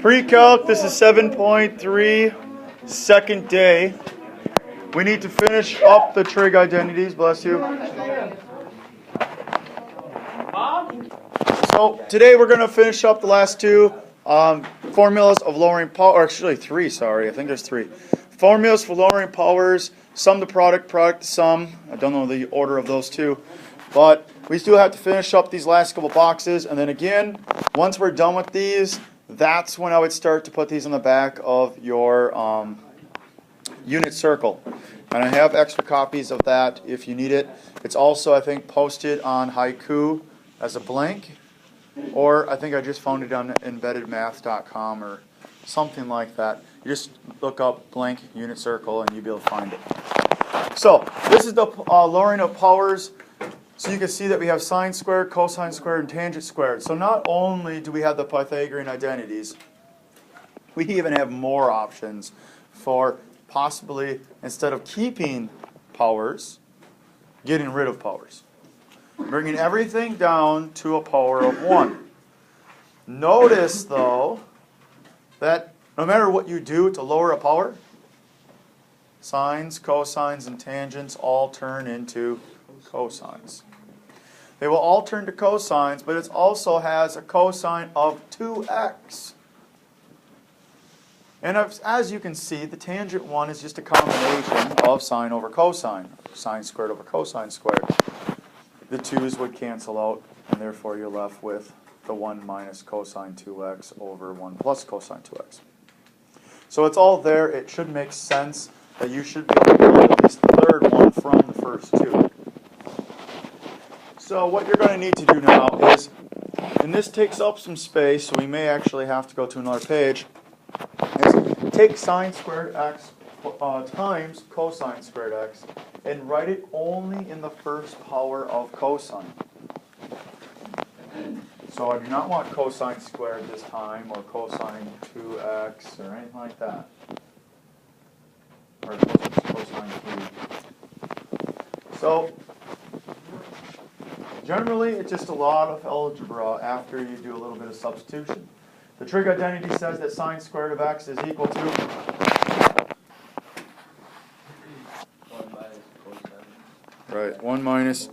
Pre-calc, this is 7.3, second day. We need to finish up the trig identities, bless you. So today we're going to finish up the last two formulas of lowering power, or actually three, sorry, I think there's three. Formulas for lowering powers, sum to product, product to sum. I don't know the order of those two. But we still have to finish up these last couple boxes, and then again, once we're done with these, that's when I would start to put these on the back of your unit circle. And I have extra copies of that if you need it. It's also, I think, posted on Haiku as a blank, or I think I just found it on embeddedmath.com or something like that. You just look up blank unit circle and you'll be able to find it. So this is the lowering of powers. So you can see that we have sine squared, cosine squared, and tangent squared. So not only do we have the Pythagorean identities, we even have more options for possibly, instead of keeping powers, getting rid of powers. Bringing everything down to a power of 1. Notice, though, that no matter what you do to lower a power, sines, cosines, and tangents all turn into cosines. They will all turn to cosines, but it also has a cosine of 2x. And as you can see, the tangent one is just a combination of sine over cosine, sine squared over cosine squared. The 2's would cancel out, and therefore you're left with the 1 minus cosine 2x over 1 plus cosine 2x. So it's all there. It should make sense that you should be able to get at least the third one from the first two. So what you're going to need to do now is, and this takes up some space, so we may actually have to go to another page, is take sine squared x times cosine squared x and write it only in the first power of cosine. So I do not want cosine squared this time, or cosine 2x, or anything like that. Or cosine 3. So generally, it's just a lot of algebra after you do a little bit of substitution. The trig identity says that sine squared of x is equal to 1 minus cosine. right, 1 minus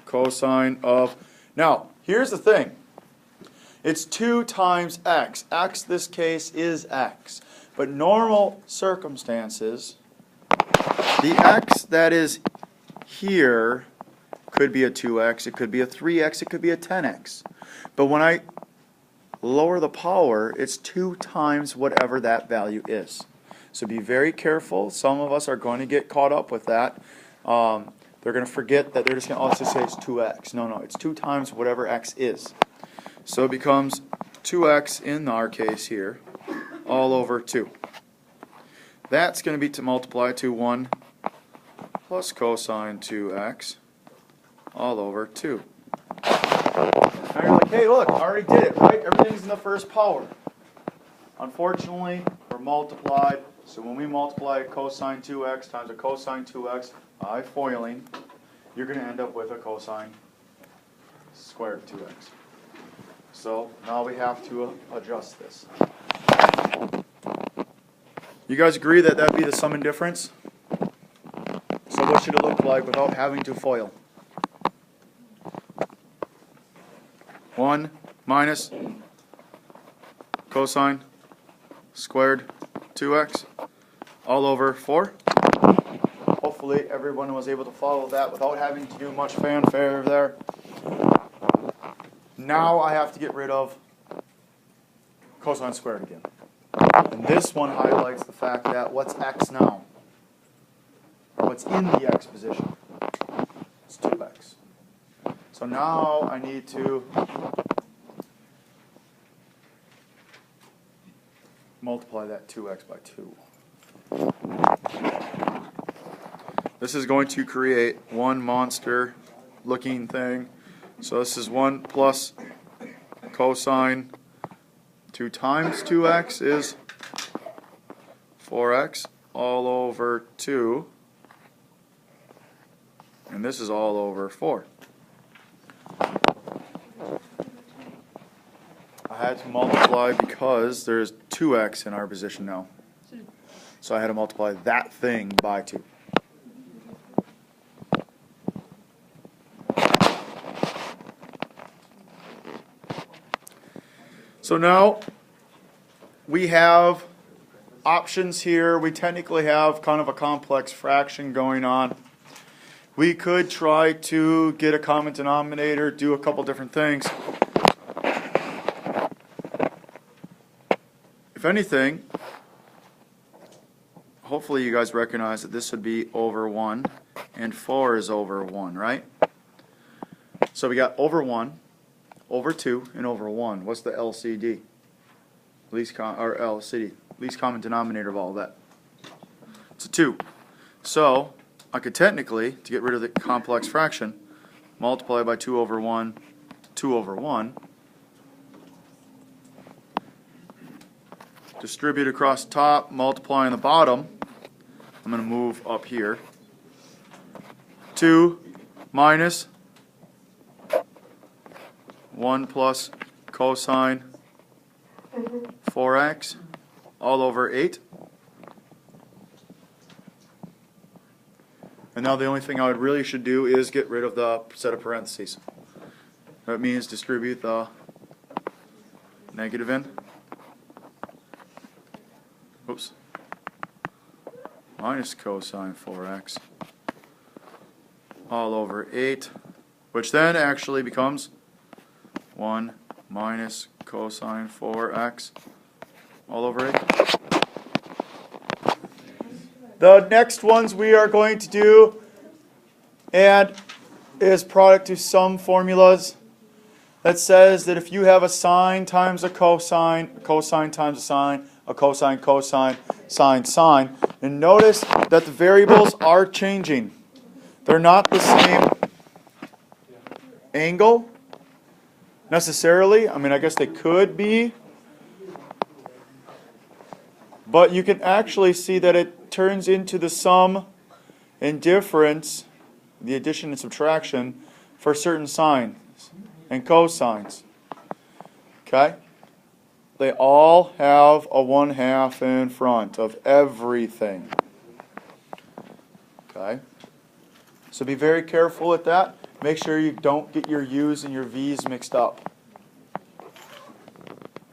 cosine of. Now, here's the thing. It's 2 times x. X, this case, is x. But normal circumstances, the x that is here could be a 2x, it could be a 3x, it could be a 10x. But when I lower the power, it's 2 times whatever that value is. So be very careful. Some of us are going to get caught up with that. They're going to forget that they're just going to also say it's 2x. No, it's 2 times whatever x is. So it becomes 2x in our case here, all over 2. That's going to be to multiply to 1 plus cosine 2x all over 2. Now you're like, hey, look, I already did it, right? Everything's in the first power. Unfortunately, we're multiplied, so when we multiply cosine 2x times a cosine 2x by foiling, you're going to end up with a cosine squared 2x. So now we have to adjust this. You guys agree that that'd be the sum and difference? So what should it look like without having to FOIL? 1 minus cosine squared 2x all over 4. Hopefully everyone was able to follow that without having to do much fanfare there. Now I have to get rid of cosine squared again. And this one highlights the fact that what's x now? Or what's in the x position? It's 2x. So now I need to multiply that 2x by 2. This is going to create one monster looking thing. So this is 1 plus cosine 2 times 2x is 4x all over 2. And this is all over 4. I had to multiply because there's 2x in our position now. So I had to multiply that thing by 2. So now we have options here. We technically have kind of a complex fraction going on. We could try to get a common denominator, do a couple different things. If anything, hopefully you guys recognize that this would be over 1 and 4 is over 1, right? So we got over 1, over 2, and over 1. What's the LCD? LCD, least common denominator of all of that. It's a 2. So I could technically, to get rid of the complex fraction, multiply by 2 over 1, 2 over 1. Distribute across top, multiply on the bottom. I'm going to move up here. 2 minus 1 plus cosine 4x all over 8. And now the only thing I really should do is get rid of the set of parentheses. That means distribute the negative in. Oops. Minus cosine 4x all over 8, which then actually becomes 1 minus cosine 4x all over 8. The next ones we are going to do and is product to sum formulas that says that if you have a sine times a cosine times a sine, a cosine, cosine, sine, sine. And notice that the variables are changing. They're not the same angle necessarily. I mean, I guess they could be. But you can actually see that it turns into the sum and difference, the addition and subtraction, for certain sines and cosines. Okay? They all have a 1/2 in front of everything. Okay? So be very careful with that. Make sure you don't get your U's and your V's mixed up.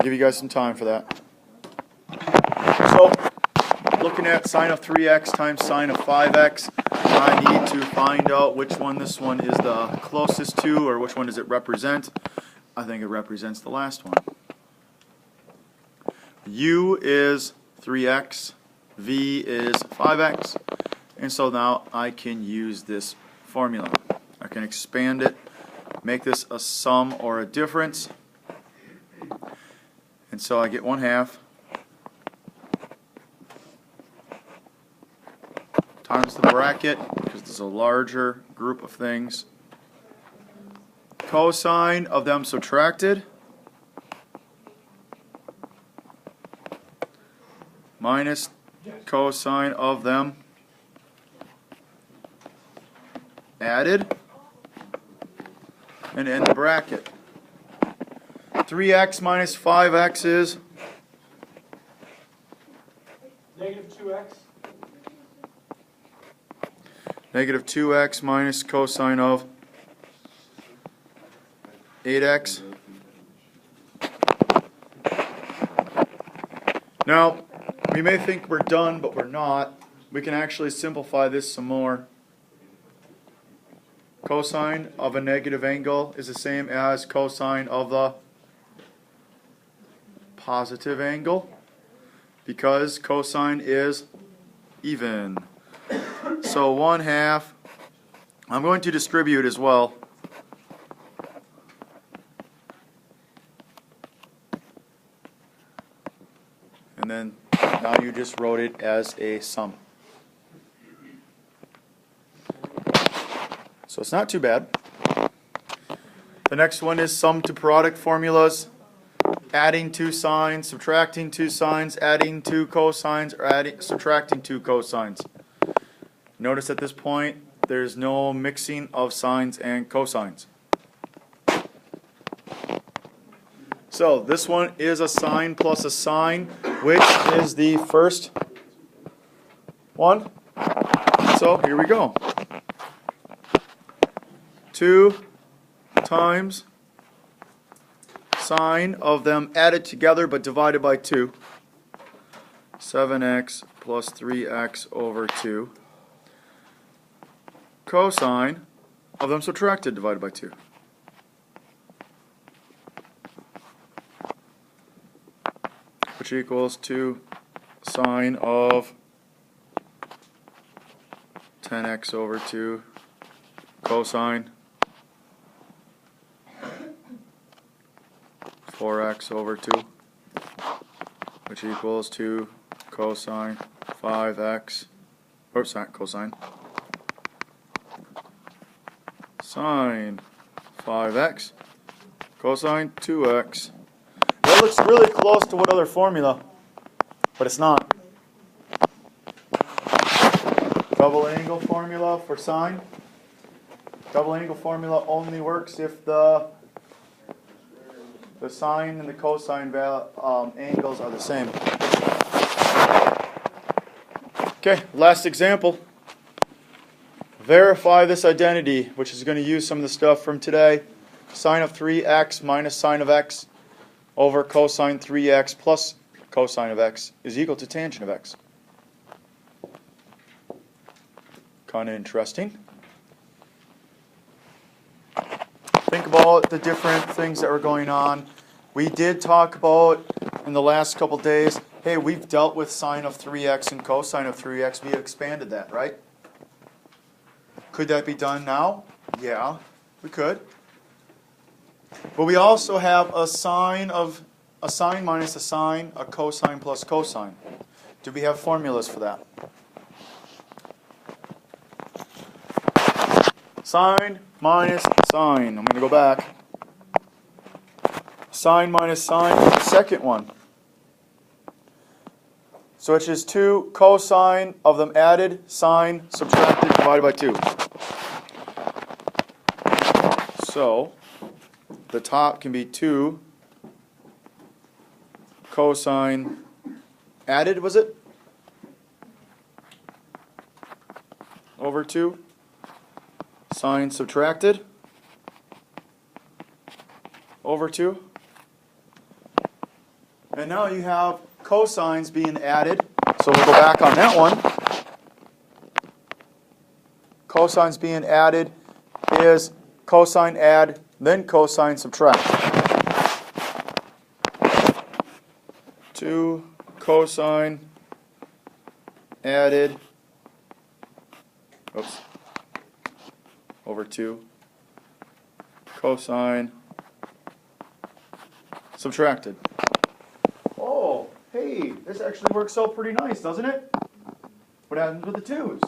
Give you guys some time for that. So, looking at sine of 3x times sine of 5x, I need to find out which one this one is the closest to, or which one does it represent. I think it represents the last one. U is 3x, V is 5x, and so now I can use this formula. I can expand it, make this a sum or a difference, and so I get 1/2 times the bracket, because this is a larger group of things, cosine of them subtracted, minus cosine of them added, and end the bracket. 3x minus 5x is negative 2x. negative 2x minus cosine of 8x. Now, we may think we're done, but we're not. We can actually simplify this some more. Cosine of a negative angle is the same as cosine of the positive angle, because cosine is even. So 1/2. I'm going to distribute as well. And then now you just wrote it as a sum. So it's not too bad. The next one is sum to product formulas. Adding 2 sines, subtracting 2 sines, adding 2 cosines, or subtracting 2 cosines. Notice at this point there's no mixing of sines and cosines. So this one is a sine plus a sine, which is the first one. So here we go. 2 times sine of them added together but divided by 2. 7x plus 3x over 2. Cosine of them subtracted divided by 2. Which equals 2 sine of 10x over 2 cosine 4x over 2, which equals 2 cosine 5x, oops, not cosine, sine 5x, cosine 2x. That looks really close to what other formula, but it's not. Double angle formula for sine. Double angle formula only works if the sine and the cosine angles are the same. Okay, last example. Verify this identity, which is going to use some of the stuff from today. Sine of 3x minus sine of x over cosine 3x plus cosine of x is equal to tangent of x. Kind of interesting. Think about the different things that were going on. We did talk about in the last couple days, hey, we've dealt with sine of 3x and cosine of 3x. We have expanded that, right? Could that be done now? Yeah, we could. But we also have a sine minus a sine, a cosine plus cosine. Do we have formulas for that? Sine minus sine. I'm going to go back. Sine minus sine, second one. So which is 2 cosine of them added, sine subtracted, divided by 2. So the top can be 2 cosine added, was it? Over 2. Sine subtracted over 2. And now you have cosines being added. So we'll go back on that one. Cosines being added is cosine add, then cosine subtract. 2 cosine added, oops, over 2 cosine subtracted. Oh, hey, this actually works out pretty nice, doesn't it? What happens with the 2's?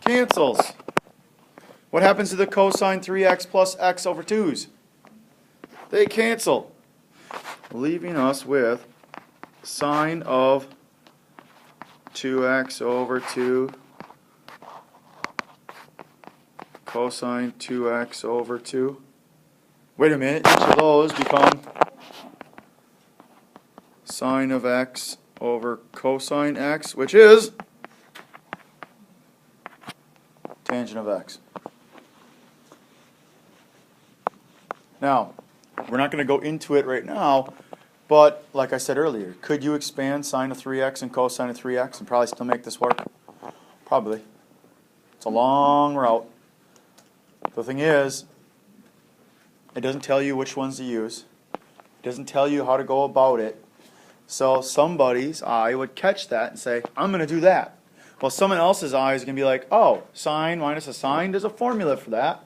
Cancels. What happens to the cosine 3x plus x over 2's? They cancel, leaving us with sine of 2x over 2 cosine 2x over 2. Wait a minute, each of those become sine of x over cosine x, which is tangent of x. Now, we're not going to go into it right now, but like I said earlier, could you expand sine of 3x and cosine of 3x and probably still make this work? Probably. It's a long route. The thing is, it doesn't tell you which ones to use. It doesn't tell you how to go about it. So somebody's eye would catch that and say, I'm going to do that. Well, someone else's eye is going to be like, oh, sine minus a sine, there's a formula for that.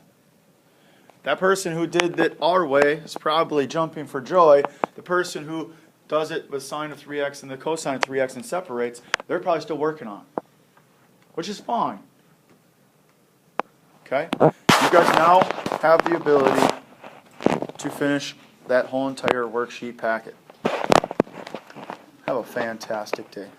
That person who did it our way is probably jumping for joy. The person who does it with sine of 3x and the cosine of 3x and separates, they're probably still working on it, which is fine. Okay? You guys now have the ability to finish that whole entire worksheet packet. Have a fantastic day.